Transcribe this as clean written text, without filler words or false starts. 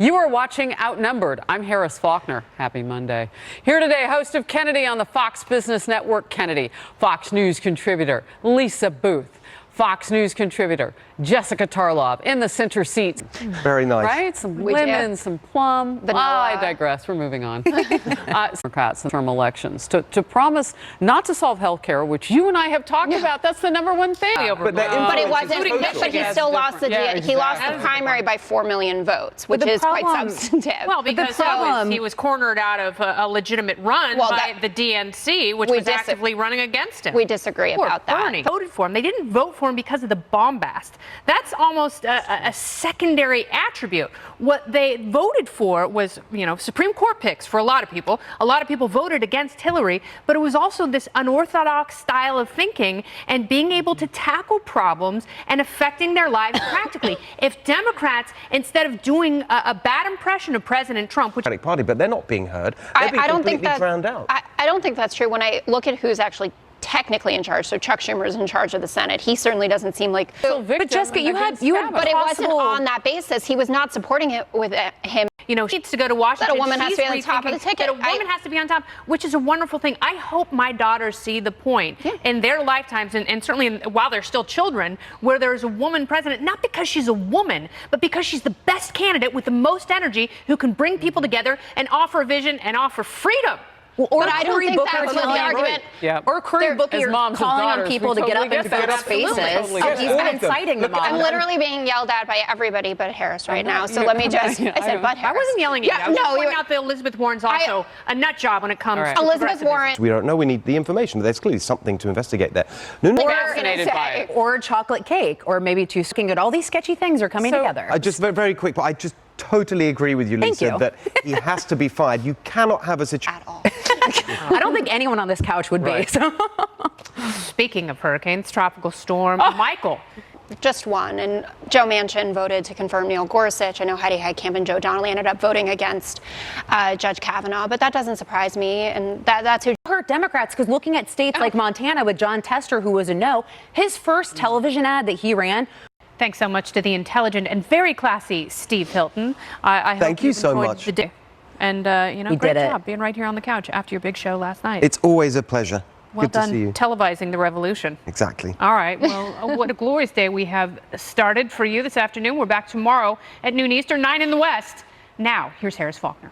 You are watching Outnumbered. I'm Harris Faulkner. Happy Monday. Here today, host of Kennedy on the Fox Business Network, Kennedy. Fox News contributor Lisa Booth. Fox News contributor Jessica Tarlov in the center seat. Very nice. Right? Some lemon, some plum. I digress. We're moving on. Democrats in term elections to promise not to solve health care, which you and I have talked about. That's the number one thing. But it wasn't. But he still lost the he lost the primary by 4 million votes, which is quite substantive. Well, because he was cornered out of a legitimate run by the DNC, which was actively running against him. We disagree about that. Bernie voted for him. They didn't vote for him because of the bombast. That's almost a secondary attribute. What they voted for was, Supreme Court picks for a lot of people. A lot of people voted against Hillary, but it was also this unorthodox style of thinking and being able to tackle problems and affecting their lives practically. If Democrats, instead of doing a bad impression of President Trump, which Party, but they're not being heard. They're being completely drowned out. I don't think that's true. When I look at who's actually technically in charge, so Chuck Schumer is in charge of the Senate. He certainly doesn't seem like. But Jessica, you had, but it wasn't on that basis. He was not supporting it with him. She needs to go to Washington. That a woman has to be on the top of the ticket. That a woman has to be on top, which is a wonderful thing. I hope my daughters see the point in their lifetimes, and certainly while they're still children, where there's a woman president, not because she's a woman, but because she's the best candidate with the most energy who can bring people together and offer a vision and offer freedom. Or I don't think that's what the argument. Or Cory Booker calling on people to get up in folks' faces. He's been inciting them all. I'm literally being yelled at by everybody but Harris right now. So let me just. I said but Harris. I wasn't yelling at you. I was just pointing out that Elizabeth Warren's also a nut job when it comes to Elizabeth Warren. We don't know. We need the information. There's clearly something to investigate there. Or chocolate cake, or maybe two skin. All these sketchy things are coming together. Just very quick, but I just totally agree with you, Lisa, that he has to be fired. You cannot have a situation at all. I don't think anyone on this couch would be. So. Speaking of hurricanes, tropical storm Michael. Just one, and Joe Manchin voted to confirm Neil Gorsuch. I know Heidi Heitkamp and Joe Donnelly ended up voting against Judge Kavanaugh, but that doesn't surprise me, and that's who hurt Democrats, because looking at states like Montana with John Tester, who was a no, his first television ad that he ran. Thanks so much to the intelligent and very classy Steve Hilton. I Thank you so much. The day. And, great job being right here on the couch after your big show last night. It's always a pleasure. Well Good done to see you. Televising the revolution. Exactly. All right. Well, what a glorious day we have started for you this afternoon. We're back tomorrow at noon Eastern, 9 in the West. Now, here's Harris Faulkner.